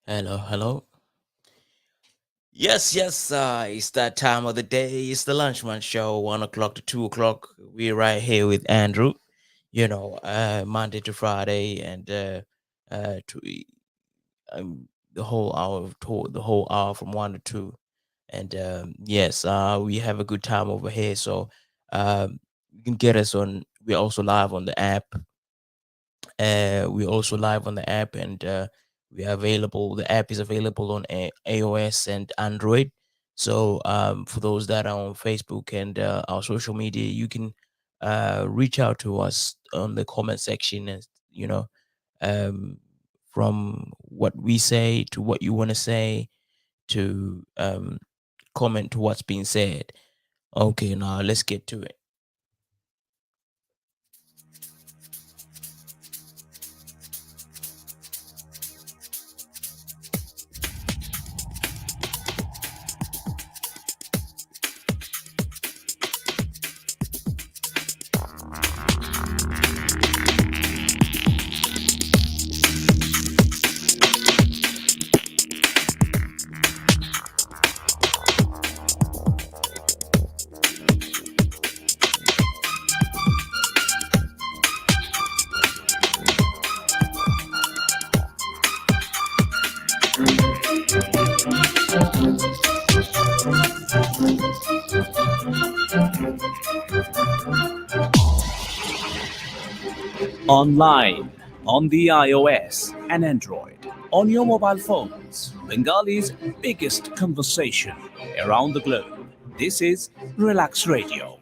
Hello, hello. Yes. It's that time of the day. It's the Lunchman Show, 1 o'clock to 2 o'clock. We're right here with Andrew. Monday to Friday, and to the whole hour the whole hour from 1 to 2. And yes, we have a good time over here. So you can get us on. We're also live on the app. We're also live on the app, and we are available. The app is available on iOS and Android. So for those that are on Facebook and our social media, you can reach out to us on the comment section, and you know, um, from what we say to what you want to say to comment to what's being said. Okay, now let's get to it. Online on the iOS and Android on your mobile phones. Bengali's biggest conversation around the globe. This is Relax Radio.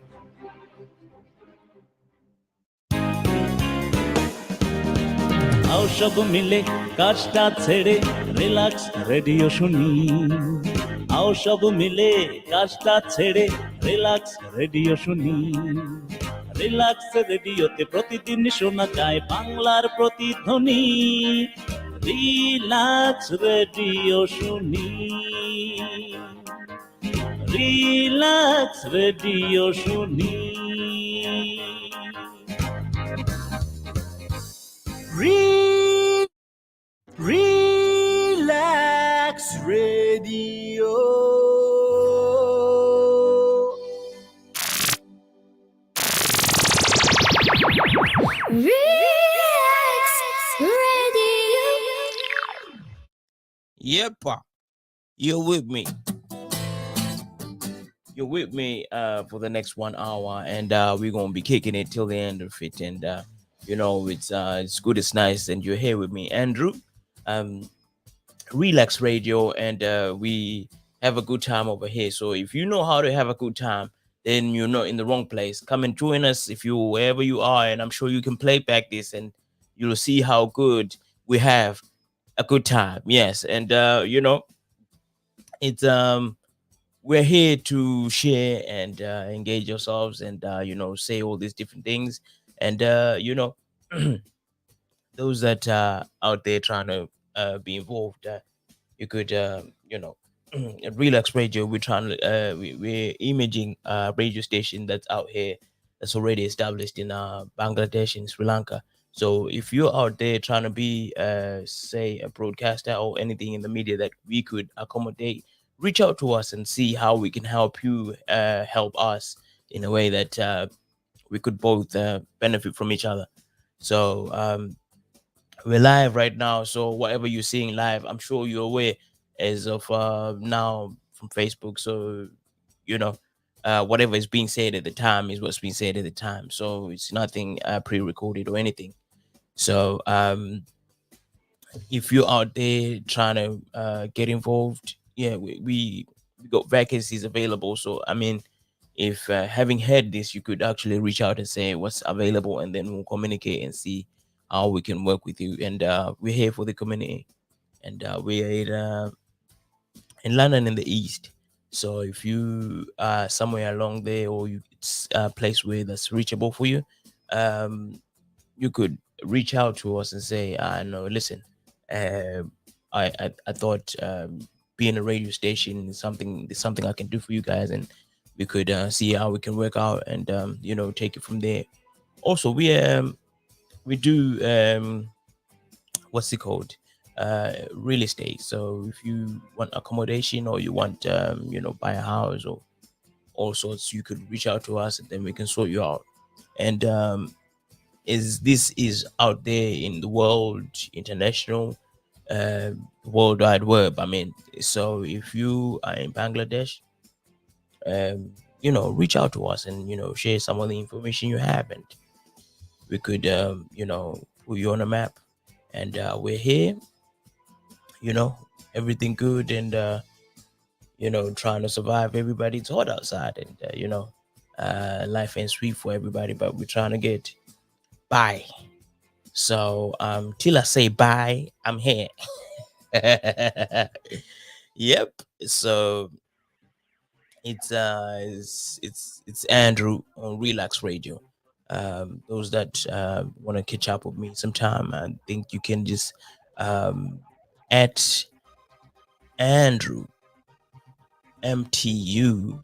आओ सब मिले কাজটা ছেড়ে relax radio শুনি आओ সব মিলে কাজটা ছেড়ে রিল্যাক্স রেডিও শুনি রিল্যাক্স রেডিওতে প্রতিদিন শোনা যায় বাংলার প্রতিধ্বনি রিল্যাক্স রেডিও শুনি রিল্যাক্স রেডিও শুনি Relax Radio. Relax Radio. Yep, you're with me. You're with me for the next 1 hour, and we're gonna be kicking it till the end of it. And it's good, it's nice, and you're here with me, Andrew. Um, Relax Radio, and we have a good time over here. So if you know how to have a good time, then you're not in the wrong place. Come and join us if you wherever you are, and I'm sure you can play back this, and you'll see how good we have a good time. Yes, and it's we're here to share and engage ourselves, and say all these different things, and those that are out there trying to be involved, you could at Relax Radio, we're trying to we're imaging a radio station that's out here, that's already established in Bangladesh and Sri Lanka. So if you're out there trying to be say a broadcaster or anything in the media that we could accommodate, reach out to us and see how we can help you help us in a way that we could both benefit from each other. So we're live right now, so whatever you're seeing live, I'm sure you're aware as of now from Facebook. So whatever is being said at the time is what's being said at the time, so it's nothing pre-recorded or anything. So if you're out there trying to get involved, yeah, we got vacancies available. So I mean, if having heard this, you could actually reach out and say what's available, and then we'll communicate and see how we can work with you. And we're here for the community, and we're in London in the east. So if you are somewhere along there, or it's a place where that's reachable for you, um, you could reach out to us and say, no, listen, uh, I thought being a radio station is something I can do for you guys, and we could see how we can work out, and take it from there. Also, we do what's it called? real estate. So if you want accommodation or you want buy a house or all sorts, you could reach out to us and then we can sort you out. And is this is out there in the world, international, uh, world wide web. I mean, so if you are in Bangladesh, reach out to us and share some of the information you have, and we could put you on a map. And we're here, you know, everything good, and trying to survive. Everybody, it's hot outside, and life ain't sweet for everybody, but we're trying to get by. So till I say bye, I'm here. Yep. So it's Andrew on Relax Radio. Those that want to catch up with me sometime, I think you can just at Andrew MTUHNZIE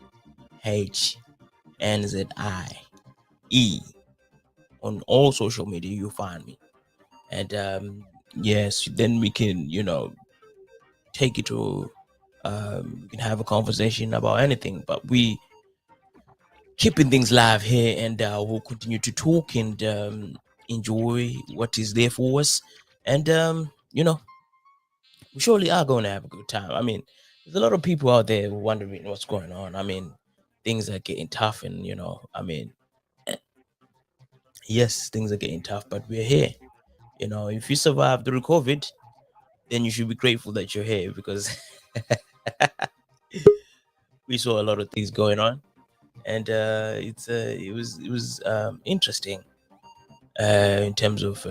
on all social media. You'll find me, and yes, then we can take it to we can have a conversation about anything, but we keeping things live here, and we'll continue to talk and enjoy what is there for us. And we surely are going to have a good time. I mean, there's a lot of people out there wondering what's going on. I mean, things are getting tough, and I mean, yes, things are getting tough, but we're here. If you survive through COVID, then you should be grateful that you're here, because we saw a lot of things going on, and it was interesting in terms of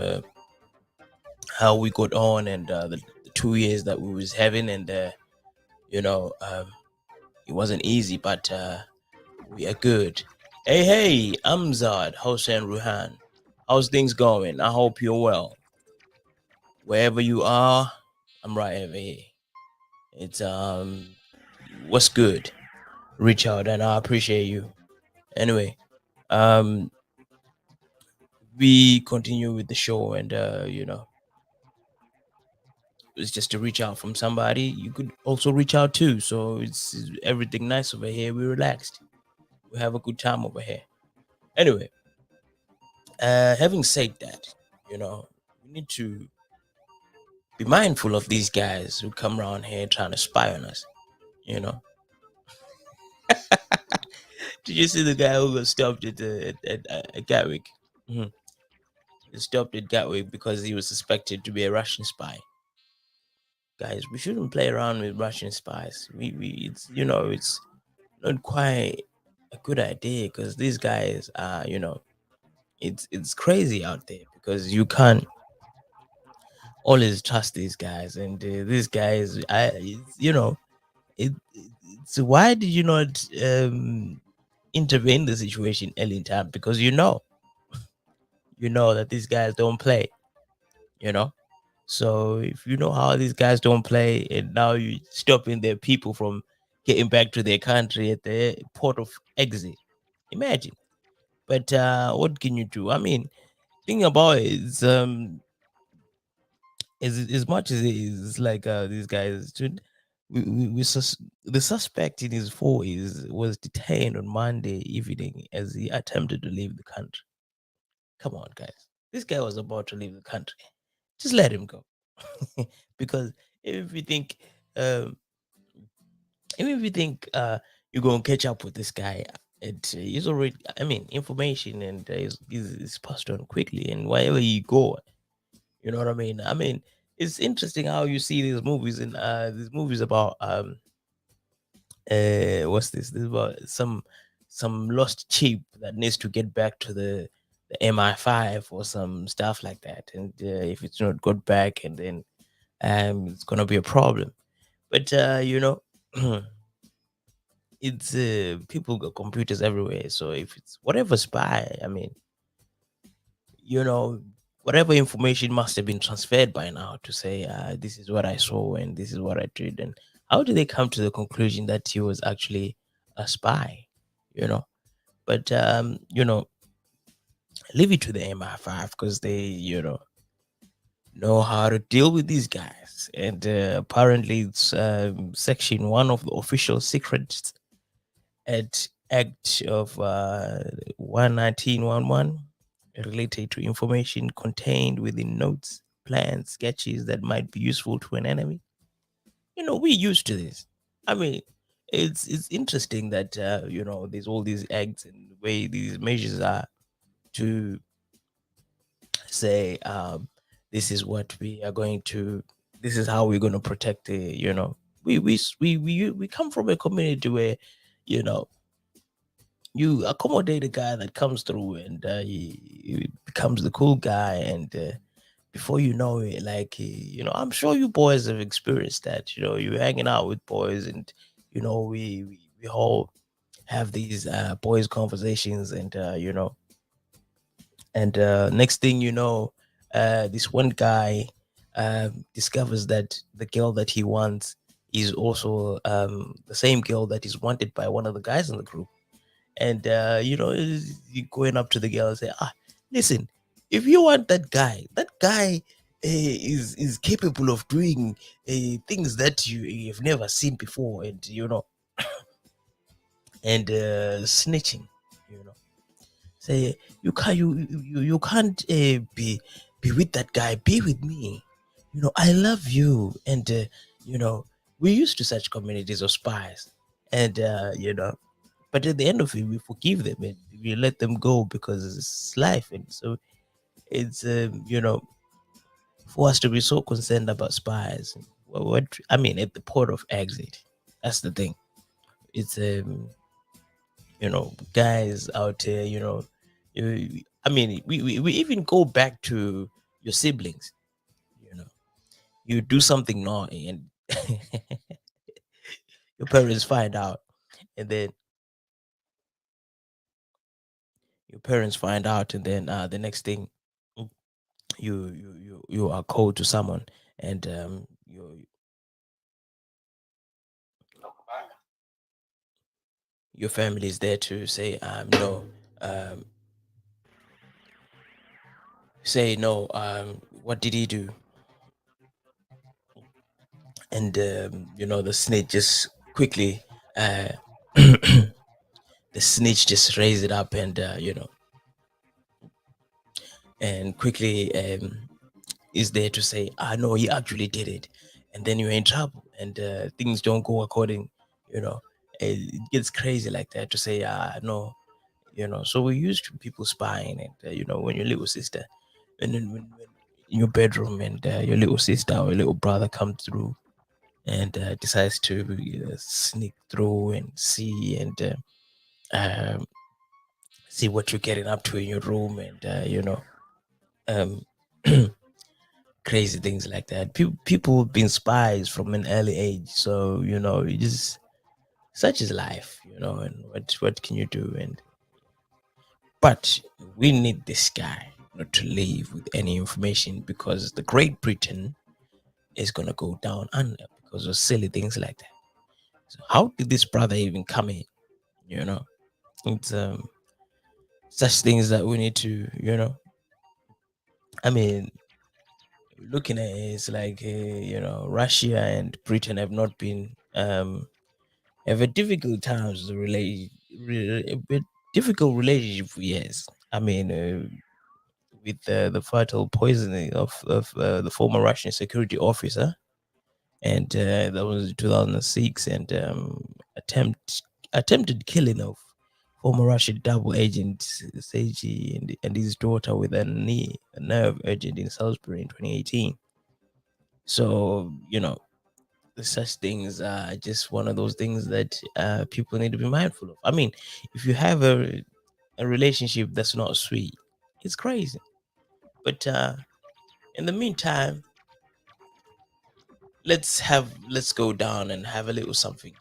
how we got on, and the 2 years that we was having, and it wasn't easy, but we are good. Hey, I'm Zad Hossein Ruhan. How's things going? I hope you're well. Wherever you are, I'm right over here. It's what's good? Reach out, and I appreciate you. Anyway, um, we continue with the show, and it's just to reach out from somebody. You could also reach out too. So it's everything nice over here. We relaxed. We have a good time over here. Anyway, having said that, we need to be mindful of these guys who come around here trying to spy on us. You know, did you see the guy who got stopped at Gatwick? Mhm. He stopped at Gatwick because he was suspected to be a Russian spy. Guys, we shouldn't play around with Russian spies. We it's not quite a good idea, because these guys are it's crazy out there, because you can't always trust these guys, and these guys it's why did you not intervene the situation early in time, because you know that these guys don't play, you know so if you know how these guys don't play, and now you stopping their people from getting back to their country at the port of exit, imagine. But what can you do? I mean, thing about it is as much as it is like these guys should the suspect in his four is was detained on Monday evening as he attempted to leave the country. Come on, guys, this guy was about to leave the country. Just let him go. Because if you think um even if you think you're gonna catch up with this guy, it is already, I mean, information, and is passed on quickly, and wherever you go, you know what I mean. I mean, it's interesting how you see these movies about what's this is about some lost sheep that needs to get back to the MI5 or some stuff like that, and if it's not got back, and then it's gonna be a problem. But it's people got computers everywhere, so if it's whatever spy, I mean, you know whatever information must have been transferred by now to say this is what I saw and this is what I did. And how did they come to the conclusion that he was actually a spy? you know but leave it to the MI5, because they know how to deal with these guys. And apparently, it's section one of the official secrets at Act of 11911 related to information contained within notes, plans, sketches that might be useful to an enemy. We're used to this. I mean, it's interesting that there's all these acts and the way these measures are to say this is what we are going to this is how we're going to protect the we come from a community where you know you accommodate a guy that comes through and he becomes the cool guy and before you know it, like I'm sure you boys have experienced that. You're hanging out with boys and we all have these boys conversations and next thing you know, this one guy discovers that the girl that he wants is also the same girl that is wanted by one of the guys in the group. And you going up to the girl and say, listen, if you want that guy is capable of doing things that you've never seen before, and and snitching, you know say you can't be with that guy, be with me. I love you. And we're used to such communities of spies. And but at the end of it, we forgive them and we let them go because it's life. And so it's for us to be so concerned about spies. What I mean, at the port of exit, that's the thing. It's guys out there, I mean, we even go back to your siblings. you know you do something naughty and your parents find out, and then and then the next thing, mm, you are called to someone, and your family is there to say no, um say no, what did he do? And the snitch just quickly uh the snitch just raised it up and and quickly is there to say, no, he actually did it. And then you're in trouble and things don't go according, you know it gets crazy like that to say, no. So we're used to people spying. And when your little sister, and then when in your bedroom, and your little sister or your little brother comes through and decides to sneak through and see, and um, see what you're getting up to in your room, and um, crazy things like that. People have been spies from an early age, so you just such is life, and what can you do? And but we need this guy not to leave with any information, because the Great Britain is gonna go down under because of silly things like that. So how did this brother even come in? You know, it's such things that we need to, I mean, looking at it, it's like Russia and Britain have not been have a difficult times to a bit difficult relationship for years. I mean, with the fatal poisoning of the former Russian security officer, and that was in 2006, and attempted killing of former Russian double agent Seiji and his daughter with a nerve agent in Salisbury in 2018. So such things are just one of those things that people need to be mindful of. I mean, if you have a relationship that's not sweet, it's crazy. But in the meantime, let's go down and have a little something.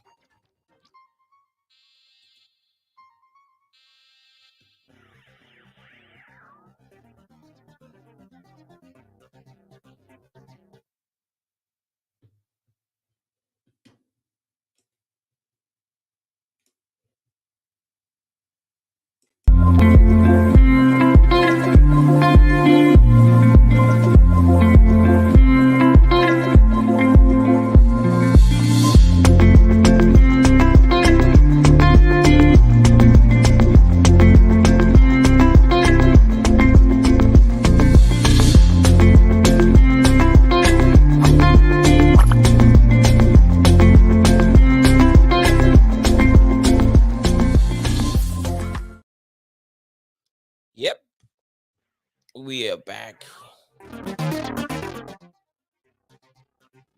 we are back.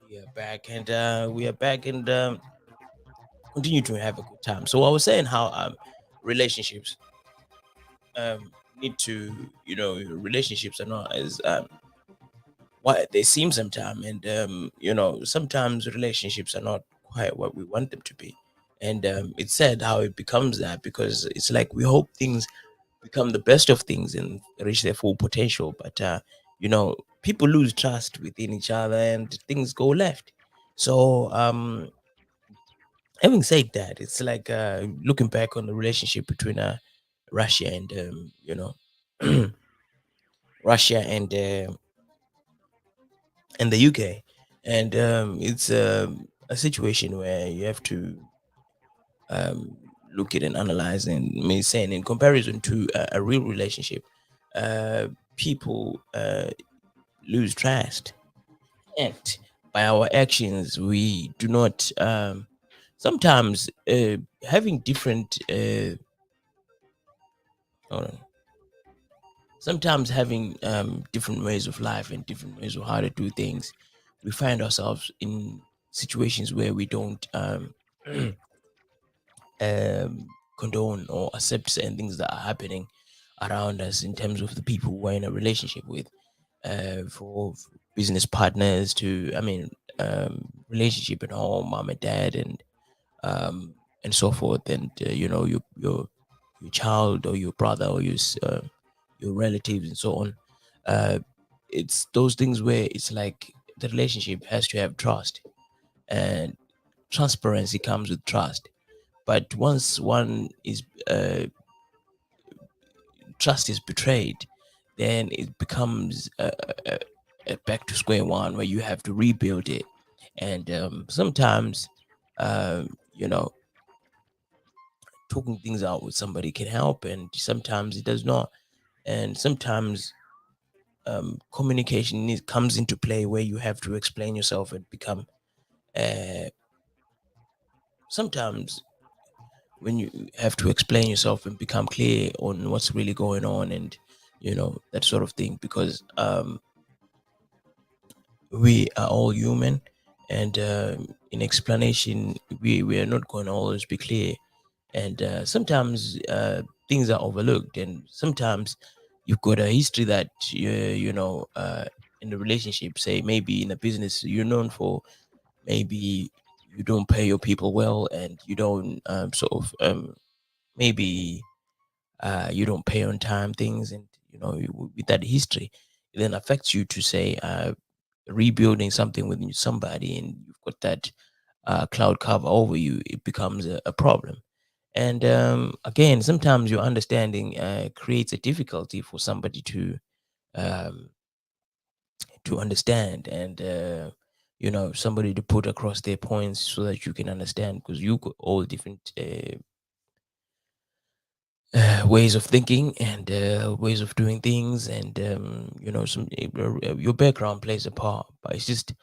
We are back, and continue to have a good time. So I was saying how relationships need to, relationships are not as what they seem sometimes, and sometimes relationships are not quite what we want them to be. And it's sad how it becomes that, because it's like we hope things become the best of things and reach their full potential, but people lose trust within each other and things go left. So having said that, it's like looking back on the relationship between Russia and Russia and the UK, and it's a situation where you have to um, look at and analyze, and me saying in comparison to a real relationship, uh, people lose trust, and by our actions we do not. Sometimes having different. Hold on. Sometimes having different ways of life and different ways of how to do things, we find ourselves in situations where we don't condone or accept certain things that are happening around us in terms of the people we're in a relationship with. For business partners to, I mean, relationship at home, mom and dad, and so forth, and your child or your brother or your relatives and so on. Uh, it's those things where it's like the relationship has to have trust, and transparency comes with trust. But once one is trust is betrayed, then it becomes a back to square one where you have to rebuild it. And sometimes, you know, talking things out with somebody can help, and sometimes it does not. And sometimes communication comes into play where you have to explain yourself and become. Uh, Sometimes when you have to explain yourself and become clear on what's really going on, and that sort of thing, because we are all human, and in explanation we are not going to always be clear, and sometimes things are overlooked, and sometimes you've got a history that in the relationship, say maybe in a business, you're known for maybe you don't pay your people well, and you don't sort of maybe you don't pay on time things, and with that history, it then affects you to say rebuilding something with somebody, and you've got that cloud cover over you, it becomes a problem. And again, sometimes your understanding creates a difficulty for somebody um, to understand, and somebody to put across their points so that you can understand, because you got all different ways of thinking and ways of doing things, and some your background plays a part, but it's just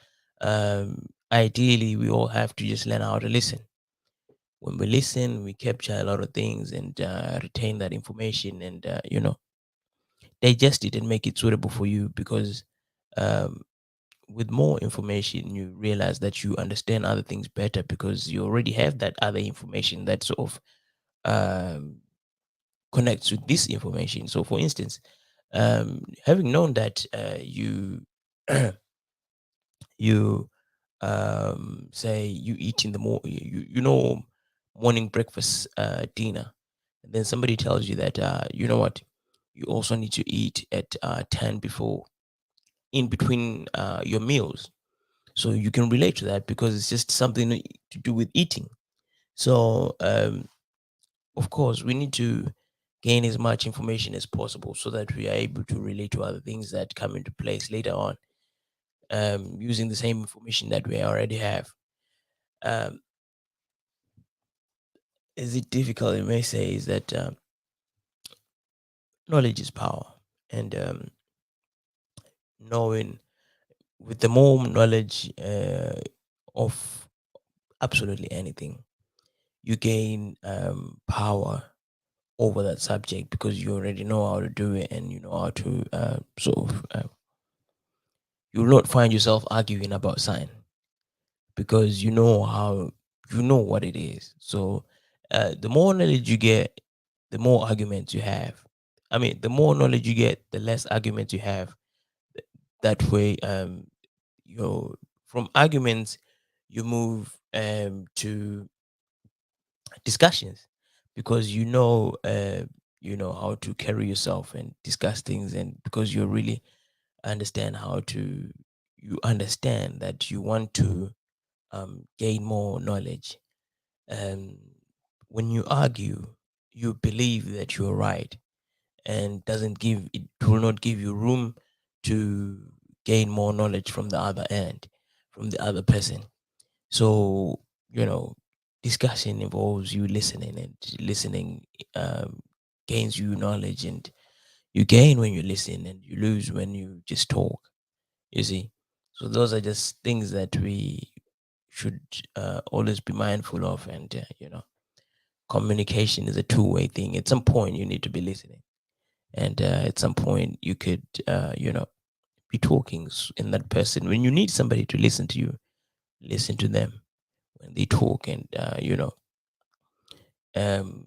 ideally we all have to just learn how to listen. When we listen, we capture a lot of things, and retain that information, and digest it and make it suitable for you, because um, with more information you realize that you understand other things better, because you already have that other information that sort of um, connects with this information. So for instance, having known that you say you eat in the morning breakfast, dinner, and then somebody tells you that you know what, you also need to eat at 10 before, in between your meals, so you can relate to that because it's just something to do with eating. So of course we need to gain as much information as possible so that we are able to relate to other things that come into place later on, using the same information that we already have. um, is it difficult, it may say, is that knowledge is power, and knowing, with the more knowledge of absolutely anything, you gain power over that subject because you already know how to do it and you know how to you will not find yourself arguing about something because you know how you know what it is. So the more knowledge you get, the more arguments you have. I mean, the more knowledge you get, the less arguments you have. That way, you know, from arguments you move to discussions because you know how to carry yourself and discuss things, and because you really understand how to you understand that you want to gain more knowledge. And when you argue, you believe that you're right, and doesn't give it will not give you room to gain more knowledge from the other end, from the other person. So, you know, discussion involves you listening, and listening um, gains you knowledge, and you gain when you listen, and you lose when you just talk. You see, so those are just things that we should always be mindful of, and communication is a two-way thing. At some point, you need to be listening, and at some point, you could be talking in that person. When you need somebody to listen to you, listen to them when they talk, and um,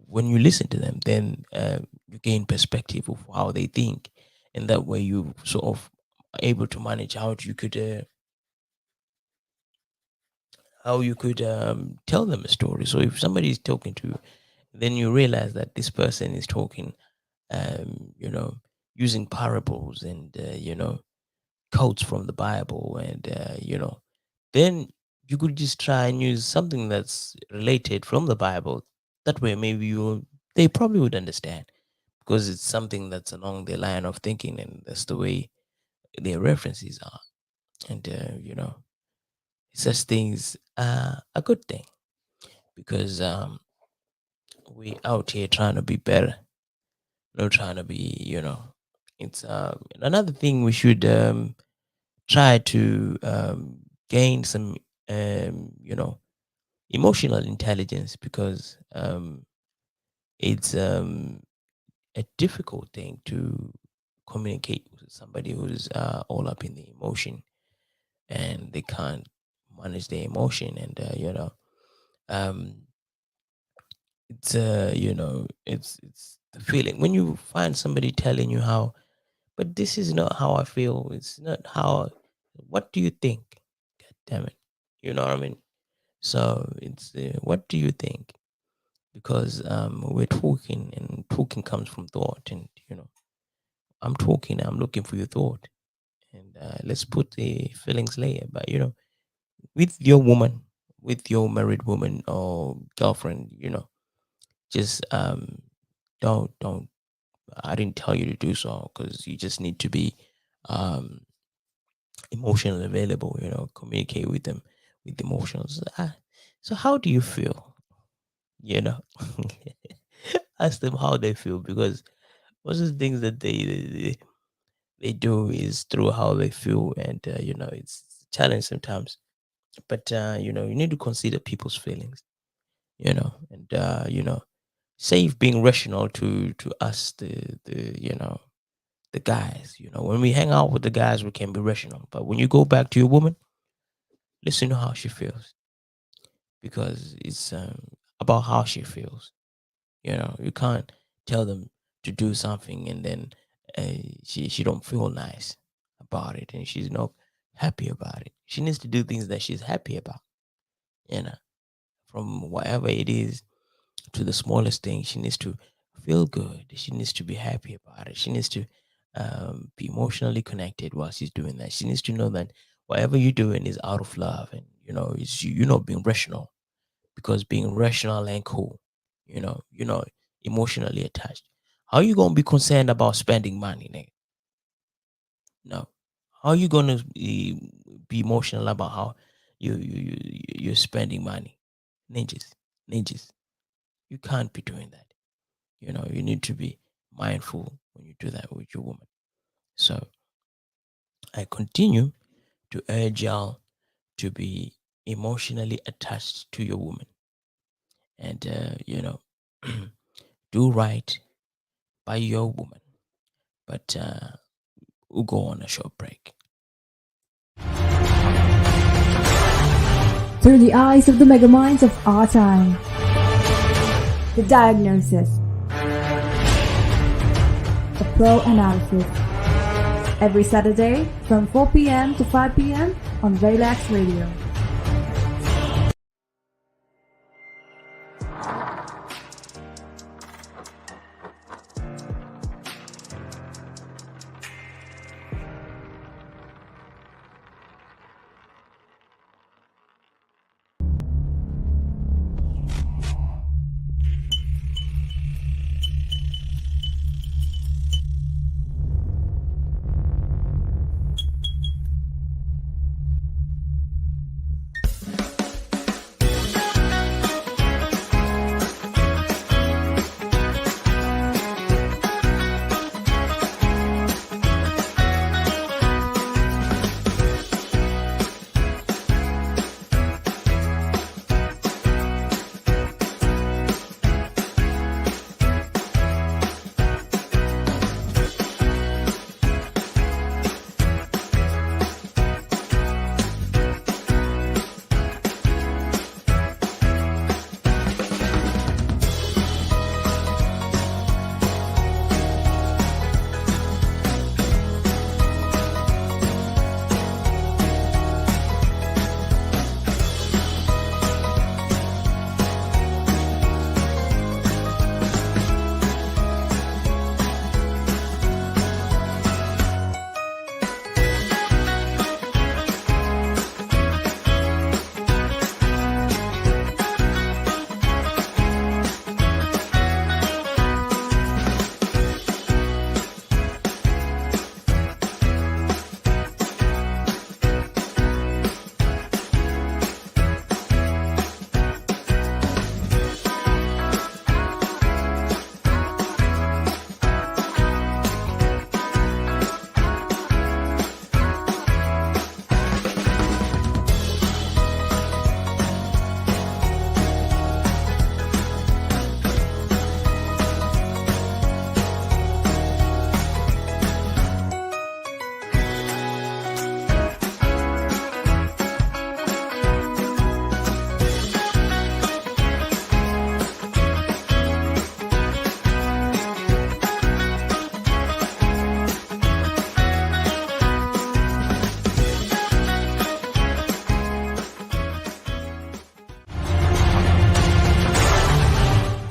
when you listen to them, then you gain perspective of how they think, and that way you sort of able to manage how you could tell them a story. So if somebody is talking to you, then you realize that this person is talking, you know, using parables and quotes from the Bible, and then you could just try and use something that's related from the Bible. That way, maybe you they probably would understand because it's something that's along the line of thinking, and that's the way their references are. And such things are a good thing because we out here trying to be better, not trying to be, it's another thing we should try to gain some, emotional intelligence because it's a difficult thing to communicate with somebody who's all up in the emotion and they can't manage their emotion, and um it's it's the feeling when you find somebody telling you how, but this is not how I feel, it's not how, what do you think? God damn it, you know what I mean? So it's what do you think? Because we're talking, and talking comes from thought, and I'm talking, I'm looking for your thought, and let's put the feelings later. But with your woman, with your married woman or girlfriend, just don't. I didn't tell you to do so because you just need to be um emotionally available. Communicate with them with emotions. So how do you feel? You know, ask them how they feel because most of the things that they do is through how they feel, and it's a challenge sometimes. But you need to consider people's feelings. And safe being rational to us, the guys. When we hang out with the guys, we can be rational. But when you go back to your woman, listen to how she feels because it's about how she feels. You can't tell them to do something and then she don't feel nice about it and she's not happy about it. She needs to do things that she's happy about. You know, from whatever it is to the smallest thing, she needs to feel good. She needs to be happy about it. She needs to be emotionally connected while she's doing that. She needs to know that whatever you're doing is out of love, and it's you're not being rational because being rational ain't cool. You're not emotionally attached. How you gonna be concerned about spending money, nigga? No. How you gonna be emotional about how you're spending money? Ninjas, ninjas. You can't be doing that. You need to be mindful when you do that with your woman. So I continue to urge y'all to be emotionally attached to your woman, and do right by your woman. But we'll go on a short break. Through the eyes of the megaminds of our time. The diagnosis. A pro analysis. Every Saturday from 4 p.m. to 5 p.m. on Relax Radio.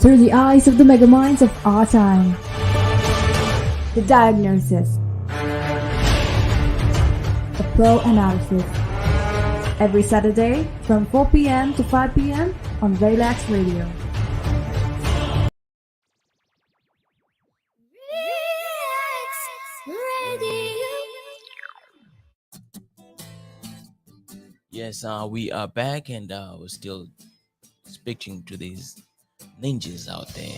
Through the eyes of the megaminds of our time. The diagnosis. A pro analysis. Every Saturday from 4 p.m. to 5 p.m. on Relax Radio. Relax Radio. Yes, we are back, and we're still speaking to these ninjas out there.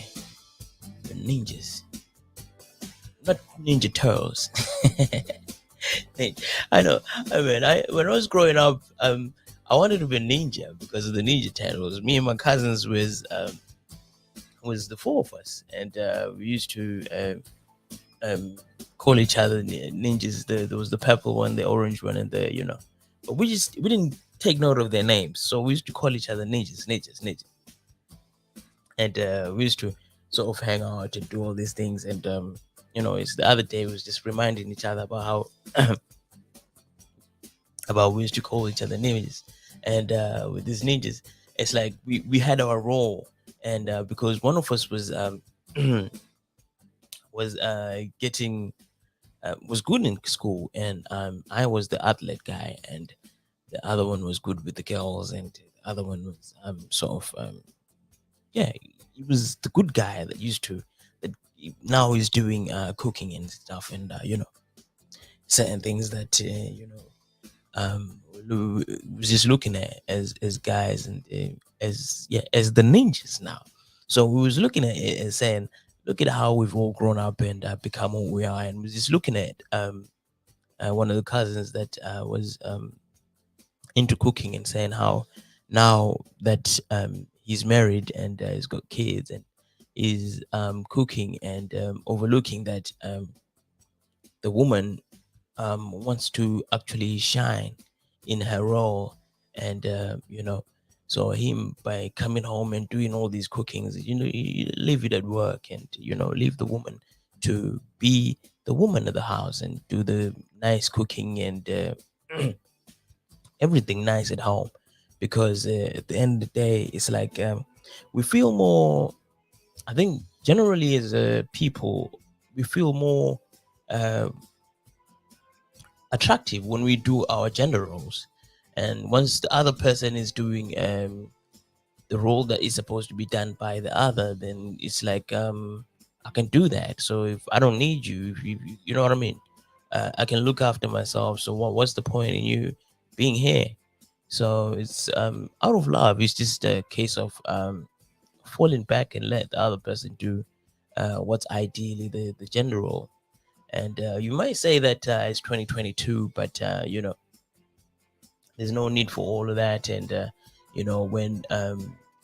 The ninjas, not Ninja Turtles. I know. I mean, when I was growing up, I wanted to be a ninja because of the Ninja Turtles. Me and my cousins was the four of us, and we used to call each other ninjas. There was the purple one, the orange one, and but we didn't take note of their names, so we used to call each other ninjas. And we used to sort of hang out and do all these things. And it's the other day we was just reminding each other about how about we used to call each other ninjas. And with these ninjas, it's like we had our role. And because one of us was was getting was good in school, and I was the athlete guy, and the other one was good with the girls, and the other one was sort of yeah, he was the good guy that used to that now he's doing cooking and stuff, and certain things that was just looking at as guys, and as the ninjas now. So we was looking at it and saying, look at how we've all grown up and become who we are. And was just looking at one of the cousins that was into cooking, and saying how now that he's married and he's got kids, and is cooking and overlooking that the woman wants to actually shine in her role, and so him by coming home and doing all these cookings, you leave it at work, and leave the woman to be the woman of the house and do the nice cooking and everything nice at home, because at the end of the day it's like we feel more, I think generally as people, we feel more uh, attractive when we do our gender roles. And once the other person is doing the role that is supposed to be done by the other, then it's like I can do that. So if I don't need you, if you know what I mean, I can look after myself. So what's the point in you being here? So it's out of love. It's just a case of falling back and let the other person do what's ideally the gender role. And you might say that it's 2022, but there's no need for all of that. And when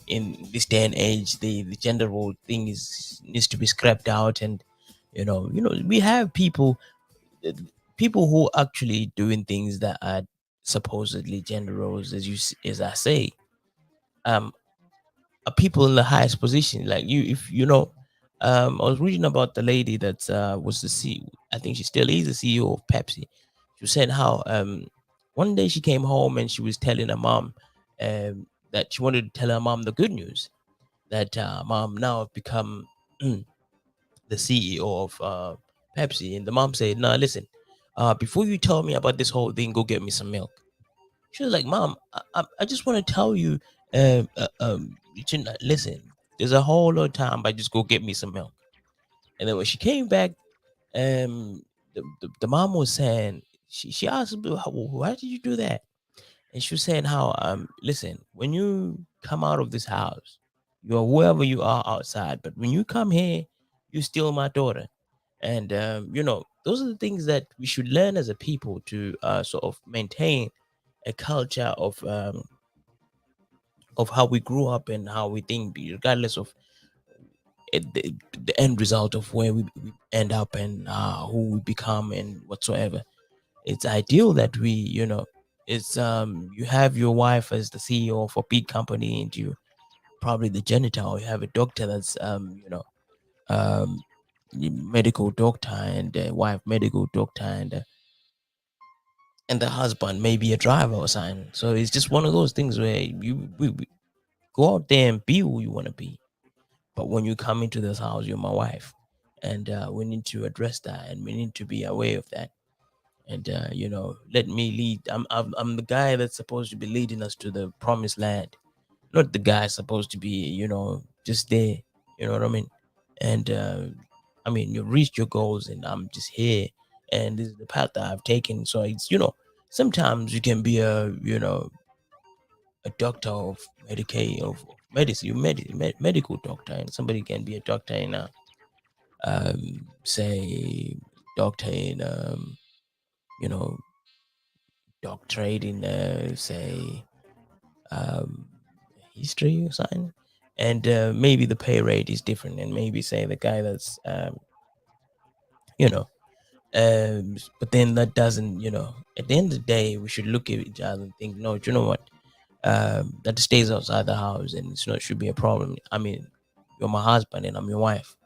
in this day and age, the gender role thing is needs to be scrapped out. And we have uh, people who are actually doing things that are supposedly gender roles, as I say, um people in the highest position. Like you, if I was reading about the lady that was the CEO. I think she still is the CEO of Pepsi. She was saying how one day she came home and she was telling her mom that she wanted to tell her mom the good news, that mom now have become the CEO of Pepsi. And the mom said, "No, listen, before you tell me about this whole thing, go get me some milk." She was like, "Mom, I just want to tell you, you should listen. There's a whole lot of time, but just go get me some milk." And then when she came back, the mom was saying, she asked, "Why did you do that?" And she was saying how, listen, when you come out of this house, you're wherever you are outside, but when you come here, you're still my daughter. And those are the things that we should learn as a people to sort of maintain a culture of how we grew up and how we think, regardless of the end result of where we end up and who we become and whatsoever. It's ideal that we, it's you have your wife as the CEO of a big company, and you probably the janitor, or you have a doctor that's um medical doctor, and wife medical doctor, and the husband may be a driver or something. So it's just one of those things where we go out there and be who you want to be. But when you come into this house, you're my wife, and we need to address that, and we need to be aware of that. And let me lead. I'm the guy that's supposed to be leading us to the promised land, not the guy supposed to be just there. You know what I mean? And I mean, you've reached your goals, and I'm just here, and this is the path that I've taken. So it's sometimes you can be a doctor of Medicaid of medicine, medical doctor, and somebody can be a doctor in say doctor in you know doctorate in say um history or something, and maybe the pay rate is different, and maybe say the guy that's you know but then that doesn't, at the end of the day, we should look at each other and think, no, you know what, that stays outside the house, and it's not should be a problem. I mean, you're my husband and I'm your wife,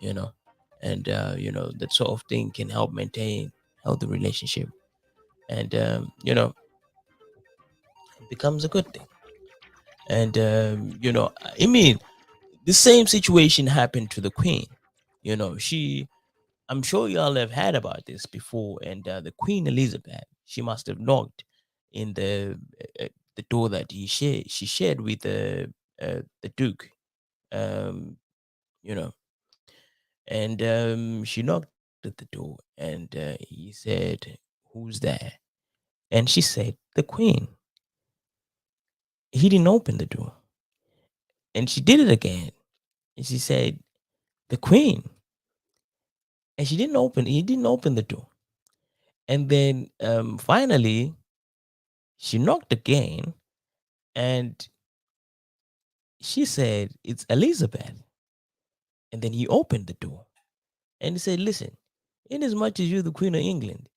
you know, and that sort of thing can help maintain healthy relationship, and it becomes a good thing. And I mean, the same situation happened to the queen. She, I'm sure y'all have heard about this before. And the Queen Elizabeth, she must have knocked in the door that she shared with the Duke. Um, you know, and she knocked at the door, and he said, "Who's there?" And she said, "The Queen." He didn't open the door, and she did it again, and she said, "The Queen," and she didn't open. He didn't open the door, and then finally she knocked again, and she said, "It's Elizabeth." And then he opened the door and he said, listen, in as much as you're the Queen of England,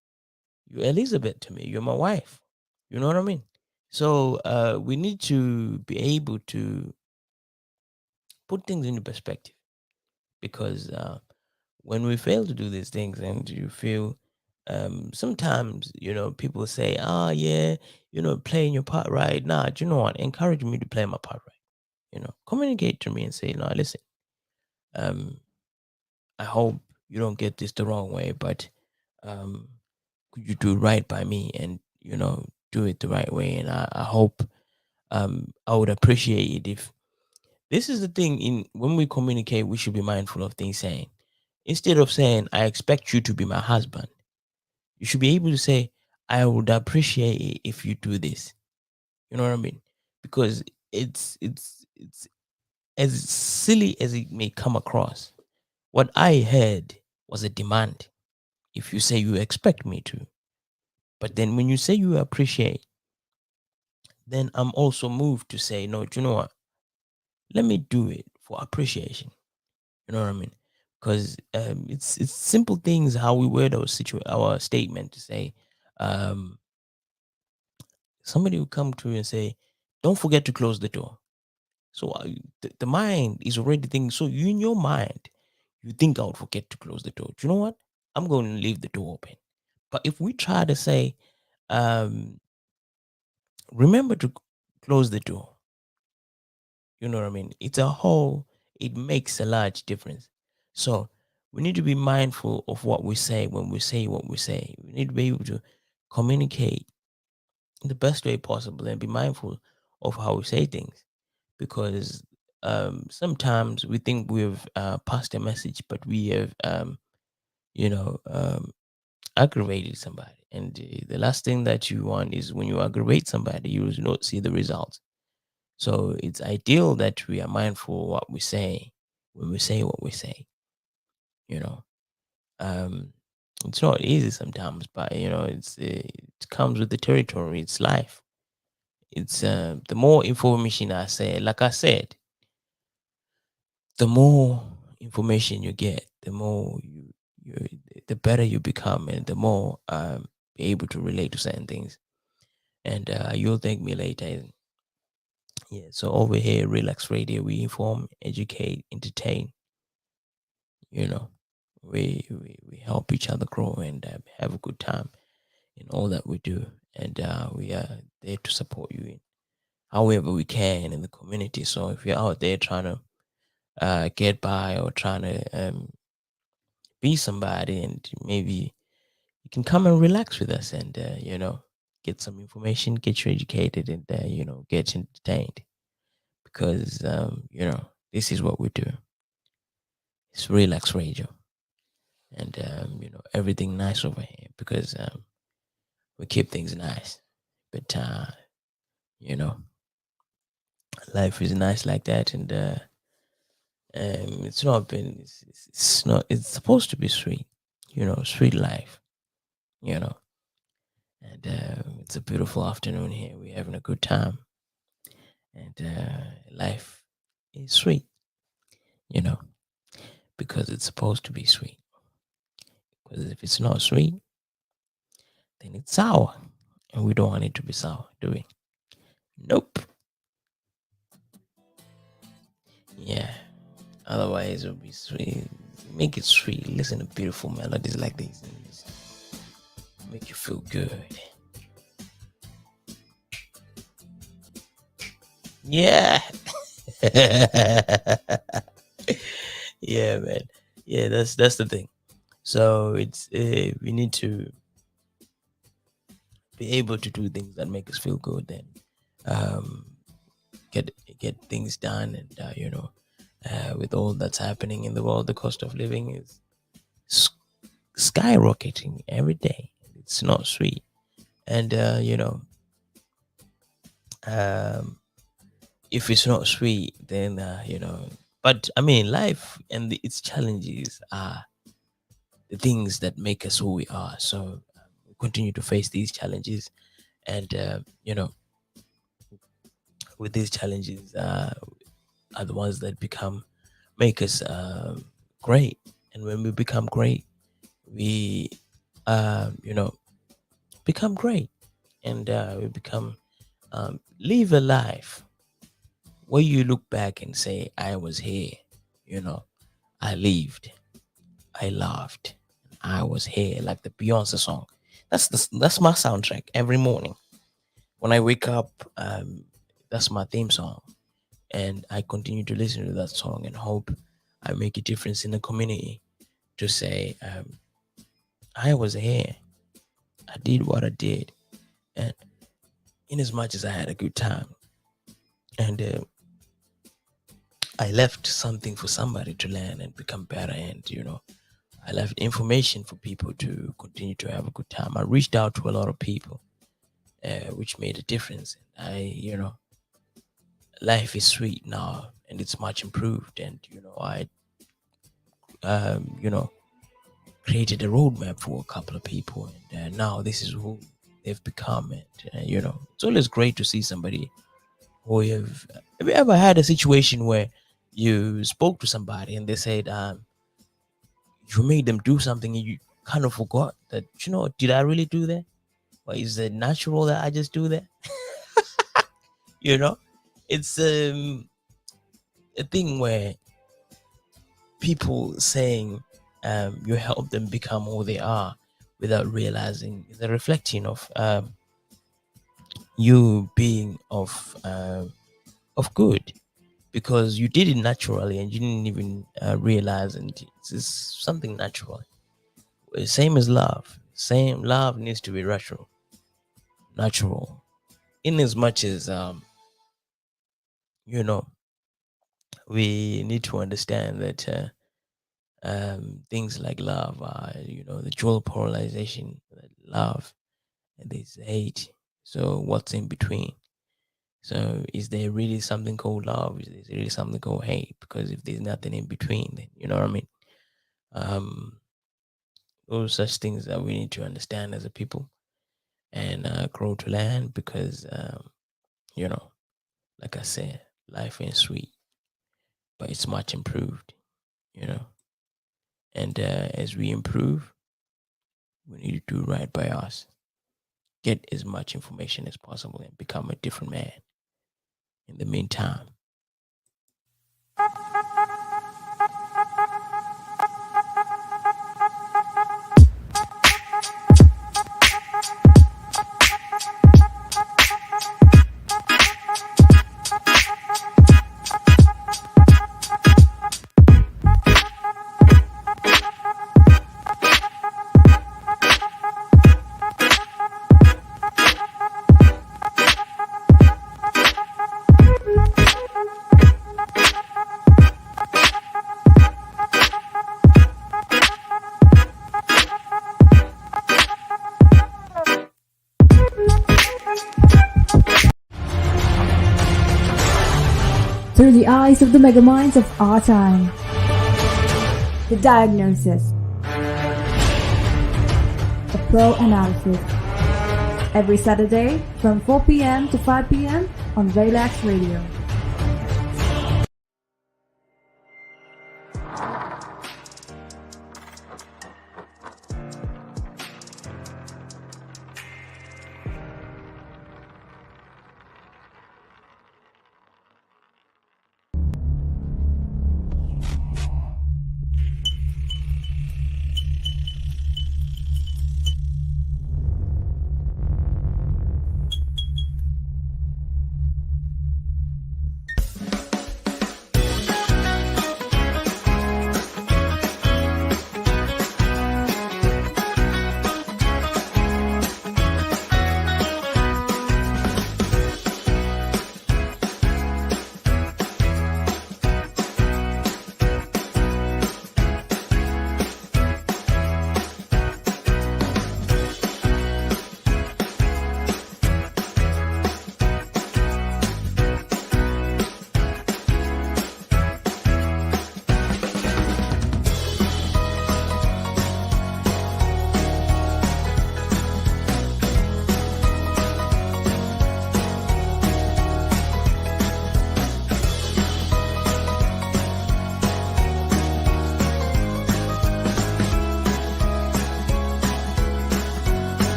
you're Elizabeth to me, you're my wife. You know what I mean? So we need to be able to put things into perspective, because when we fail to do these things and you feel, sometimes, people say, oh yeah, playing your part right. Nah, do you know what, encourage me to play my part right. Communicate to me and say, no, listen, um I hope you don't get this the wrong way, but um could you do right by me and do it the right way. And I hope, I would appreciate it if, this is the thing, in when we communicate, we should be mindful of things saying. Instead of saying, I expect you to be my husband, you should be able to say, I would appreciate it if you do this. You know what I mean? Because it's as silly as it may come across. What I heard was a demand. If you say you expect me to, but then when you say you appreciate, then I'm also moved to say, no, do you know what? Let me do it for appreciation. You know what I mean? Because it's simple things how we word our statement to say, um, somebody will come to you and say, don't forget to close the door. So the mind is already thinking. So you, in your mind, you think I would forget to close the door. Do you know what? I'm going to leave the door open. But if we try to say, um, remember to close the door, you know what I mean? It's a whole, it makes a large difference. So we need to be mindful of what we say when we say what we say. We need to be able to communicate in the best way possible and be mindful of how we say things, because sometimes we think we've passed a message, but we have, you know, um, aggravated somebody. And the last thing that you want is, when you aggravate somebody, you will not see the results. So it's ideal that we are mindful of what we say when we say what we say. You know, um, it's not easy sometimes, but it comes with the territory. It's life. It's the more information I say, like I said, the more information you get, the more you the better you become, and the more be able to relate to certain things. And you'll thank me later. Yeah. So over here, Relax Radio, we inform, educate, entertain. You know, we help each other grow and have a good time in all that we do, and we are there to support you in however we can in the community. So if you're out there trying to get by, or trying to be somebody, and maybe you can come and relax with us, and get some information, get you educated, and get entertained, because this is what we do. It's Relax Radio, and everything nice over here, because we keep things nice. But you know, life is nice like that, and it's not been. It's not. It's supposed to be sweet. Sweet life. You know, and it's a beautiful afternoon here. We're having a good time, and life is sweet. You know, because it's supposed to be sweet. Because if it's not sweet, then it's sour, and we don't want it to be sour, do we? Nope. Yeah. Otherwise, it'll be sweet. Make it sweet. Listen to beautiful melodies like these, and just make you feel good. Yeah. Yeah, man. Yeah, that's the thing. So it's we need to be able to do things that make us feel good, and um, get things done, and with all that's happening in the world, the cost of living is s- skyrocketing every day. It's not sweet, and um, if it's not sweet, then But I mean, life and its challenges are the things that make us who we are. So we continue to face these challenges, and with these challenges are the ones that become make us great. And when we become great, we you know, become great, and we become live a life where you look back and say, I was here, you know, I lived, I laughed, I was here, like the Beyonce song. That's my soundtrack every morning when I wake up. That's my theme song, and I continue to listen to that song and hope I make a difference in the community to say, I was here, I did what I did, and in as much as I had a good time, and I left something for somebody to learn and become better, and I left information for people to continue to have a good time. I reached out to a lot of people, which made a difference. Life is sweet now, and it's much improved. And I, created a roadmap for a couple of people, and now this is who they've become. And it's always great to see somebody who have you ever had a situation where you spoke to somebody and they said, you made them do something and you kind of forgot that, did I really do that? Or is it natural that I just do that? It's a thing where people saying you help them become who they are without realizing the reflecting of you being of good, because you did it naturally and you didn't even realize, and it's just something natural. Same as love. Same love needs to be natural. In as much as we need to understand that things like love are, the dual polarization, love and there's hate. So what's in between? So is there really something called love? Is there really something called hate? Because if there's nothing in between, then you know what I mean. Those such things that we need to understand as a people and grow to learn, because like I said, life ain't sweet, but it's much improved. And as we improve, we need to do right by us, get as much information as possible, and become a different man. In the meantime, through the eyes of the megaminds of our time. The Diagnosis. A pro analysis. Every Saturday from 4 p.m. to 5 p.m. on Relax Radio.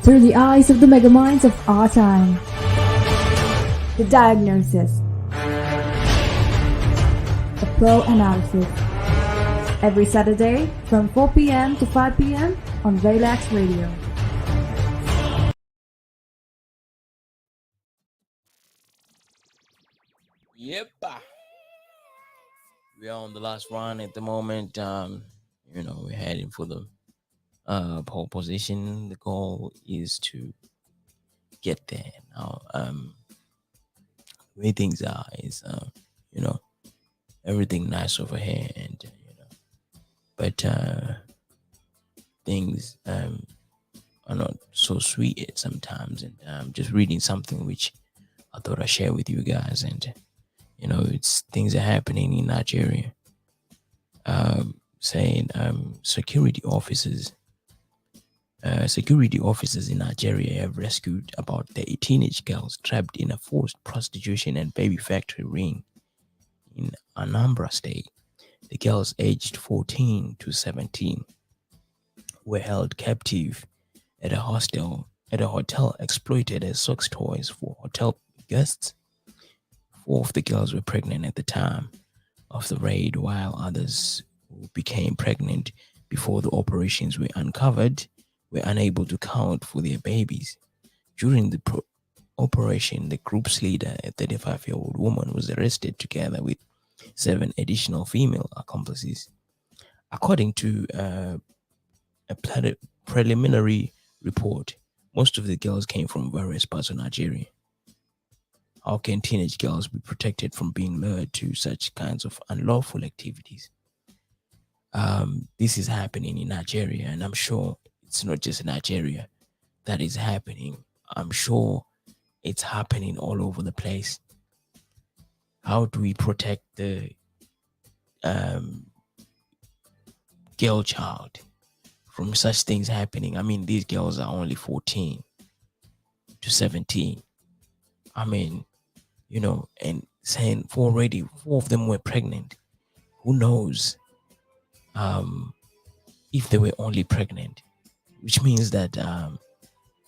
through the eyes of the megaminds of our time. The Diagnosis. A pro analysis. Every Saturday from 4 p.m. to 5 p.m. on Relax Radio. Yep. We're on the last run at the moment. We're heading for the pole position. The goal is to get there. Now, the way things are is, you know, everything nice over here, and but things are not so sweet yet sometimes. And just reading something which I thought I'd share with you guys, and it's things are happening in Nigeria. Saying security officers in Nigeria have rescued about 30 teenage girls trapped in a forced prostitution and baby factory ring in Anambra State. The girls aged 14 to 17 were held captive at a hotel exploited as sex toys for hotel guests. 4 of the girls were pregnant at the time of the raid, while others who became pregnant before the operations were uncovered were unable to count for their babies. During the operation, the group's leader, a 35-year-old woman, was arrested together with 7 additional female accomplices. According to a preliminary report, most of the girls came from various parts of Nigeria. How can teenage girls be protected from being lured to such kinds of unlawful activities? This is happening in Nigeria, and I'm sure it's not just Nigeria that is happening. I'm sure it's happening all over the place. How do we protect the girl child from such things happening? I mean, these girls are only 14 to 17. I mean, and saying already 4 of them were pregnant. Who knows if they were only pregnant, which means that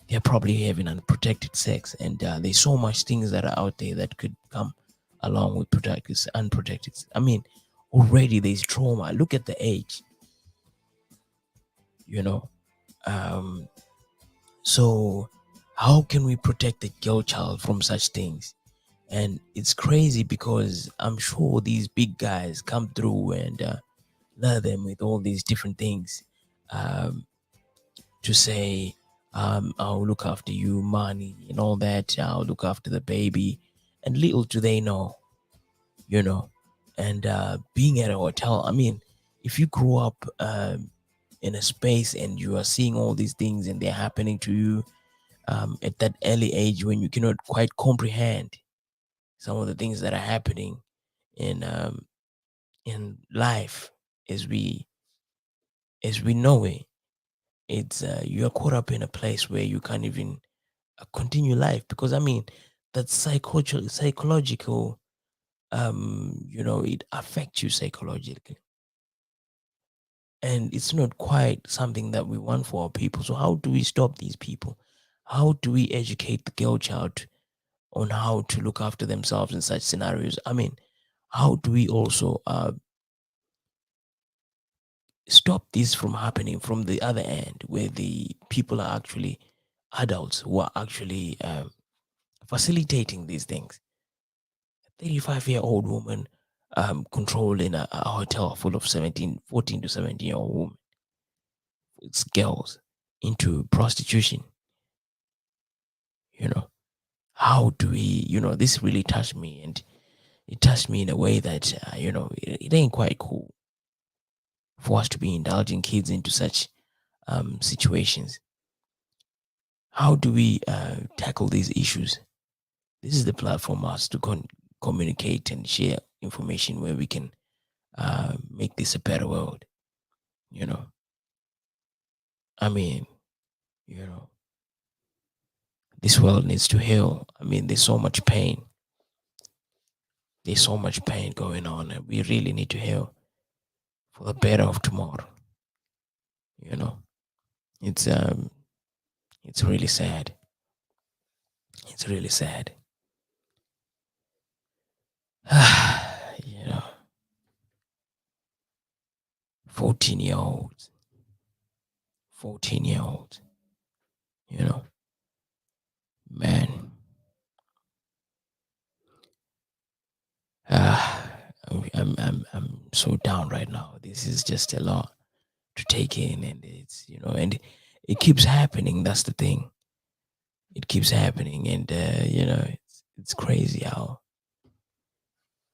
they're probably having unprotected sex, and there's so much things that are out there that could come along with unprotected. I mean, already there's trauma. Look at the age, so how can we protect the girl child from such things? And it's crazy because I'm sure these big guys come through and lure them with all these different things to say, I'll look after you, money, and all that. I'll look after the baby. And little do they know, and being at a hotel. I mean, if you grow up in a space and you are seeing all these things and they're happening to you at that early age when you cannot quite comprehend some of the things that are happening in life as we know it, it's you are caught up in a place where you can't even continue life, because I mean that psychological it affects you psychologically, and it's not quite something that we want for our people. So how do we stop these people? How do we educate the girl child on how to look after themselves in such scenarios? I mean, how do we also stop this from happening from the other end, where the people are actually adults who are actually facilitating these things? A 35-year-old woman controlling a hotel full of 14 to 17-year-old women, it's girls, into prostitution. How do we, this really touched me, and it touched me in a way that it ain't quite cool for us to be indulging kids into such situations. How do we tackle these issues? This is the platform us to communicate and share information where we can make this a better world. I mean, this world needs to heal. I mean, there's so much pain. There's so much pain going on, and we really need to heal for the better of tomorrow. It's It's really sad. It's really sad. you know, 14-year-olds, 14-year-olds, you know, man. I'm so down right now. This is just a lot to take in, and and it keeps happening. That's the thing. It keeps happening, and it's crazy how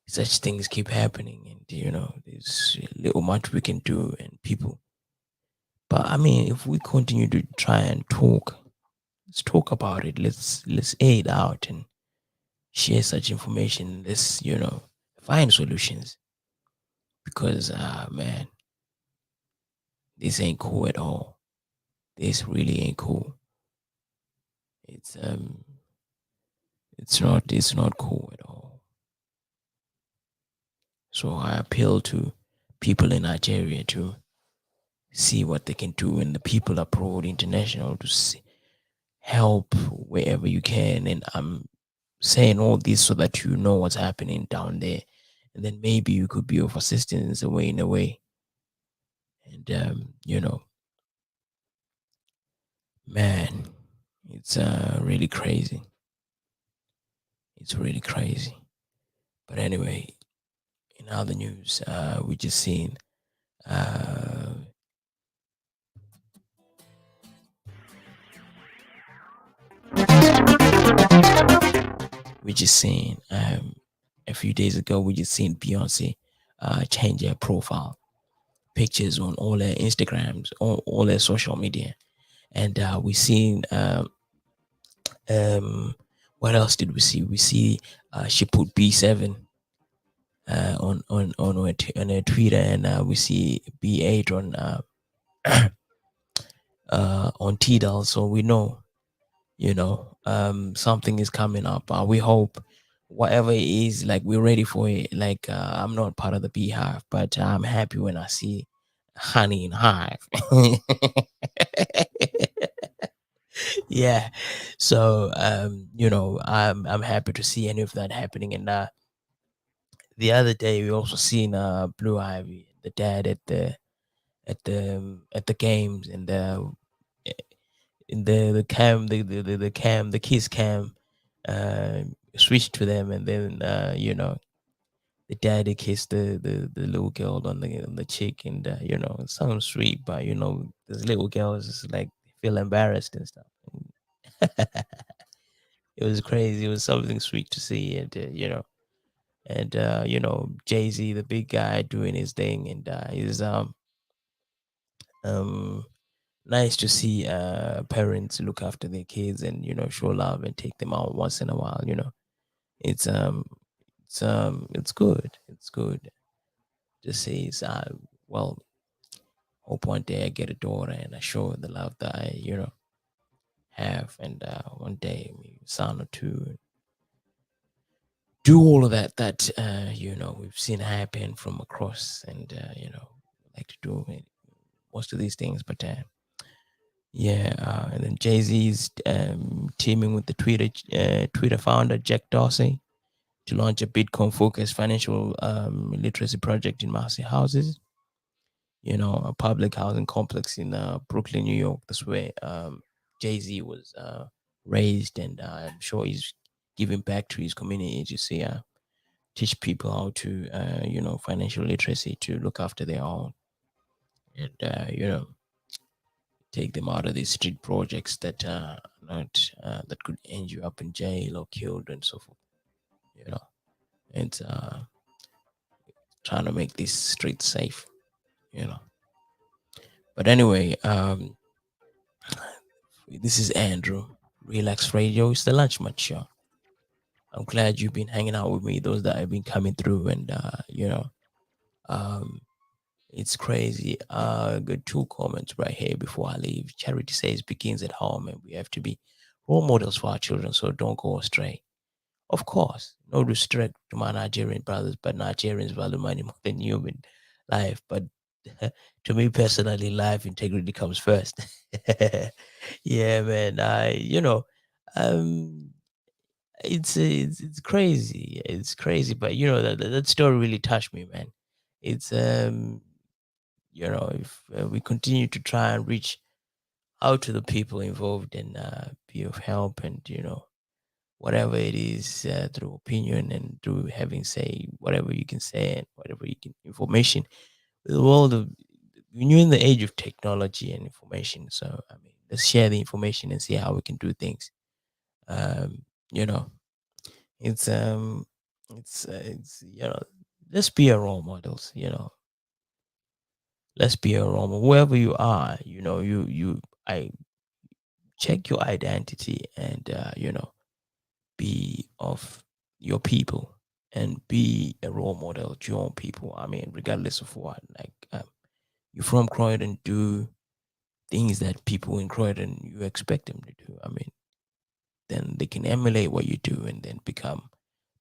such things keep happening, and there's little much we can do, and people. But I mean, if we continue to try and talk, let's talk about it. Let's aid out and share such information. Let's find solutions because man, this ain't cool at all. This really ain't cool. It's it's not cool at all. So I appeal to people in Nigeria to see what they can do, and the people abroad, international, to help wherever you can. And I'm saying all this so that you know what's happening down there, and then maybe you could be of assistance away in a way. And man, it's really crazy. It's really crazy. But anyway, in other news, we just seen uh, we just seen a few days ago we just seen Beyonce change her profile pictures on all her Instagrams, all her social media, and we seen um what else did we see? We see she put B7 on her Twitter, and we see B8 on Tidal, so we know something is coming up. We hope whatever it is, like we're ready for it. Like I'm not part of the beehive, but I'm happy when I see honey in hive. Yeah, so I'm happy to see any of that happening. And the other day we also seen Blue Ivy, the dad, at the games, and in the cam, the cam, the kiss cam uh switched to them, and then the daddy kissed the little girl on the cheek, and it sounds sweet, but this little girl is just like feel embarrassed and stuff. It was crazy. It was something sweet to see, and Jay-Z, the big guy, doing his thing, and he's um nice to see parents look after their kids and show love and take them out once in a while. It's it's good. It's good to see. Well, hope one day I get a daughter and I show her the love that I have, and one day maybe a son or two, do all of that we've seen happen from across, and like to do most of these things. But yeah, and then Jay-Z's teaming with the Twitter founder Jack Dorsey to launch a Bitcoin-focused financial literacy project in Marcy houses. A public housing complex in Brooklyn, New York. That's where Jay-Z was raised, and I'm sure he's giving back to his community to see teach people how to financial literacy, to look after their own, and take them out of these street projects that not that could end you up in jail or killed and so forth. You know, and trying to make these streets safe. You know. But anyway, this is Andrew. Relax Radio. It's the Lunch Munch Show. I'm glad you've been hanging out with me. Those that have been coming through, and um, it's crazy. Got two comments right here before I leave. Charity says begins at home, and we have to be role models for our children, so don't go astray. Of course, no disrespect to my Nigerian brothers, but Nigerians value money more than human life. But To me personally, life integrity comes first. Yeah, man. Um, it's crazy. It's crazy, but that story really touched me, man. It's if we continue to try and reach out to the people involved and be of help, and whatever it is, through opinion and through having say whatever you can say and whatever you can information, the world of when you're in the age of technology and information. So I mean, let's share the information and see how we can do things. um you know it's let's be a role models. Let's be a role model wherever you are. I check your identity and be of your people and be a role model to your own people. I mean, regardless of what, like, you're from Croydon, do things that people in Croydon you expect them to do. I mean, then they can emulate what you do and then become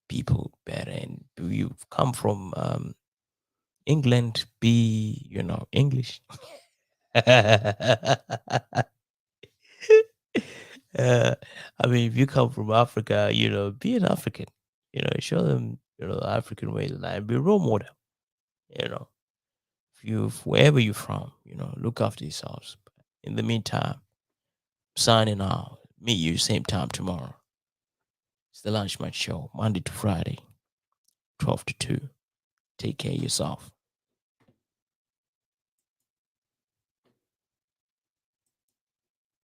people better. And you've come from England, be English. uh, I mean, if you come from Africa, be an African. Show them the African ways of life. Be a role model. You know, wherever you're from, look after yourselves. In the meantime, signing out. Meet you same time tomorrow. It's the Lunch Match Show, Monday to Friday, 12 to 2. Take care of yourself.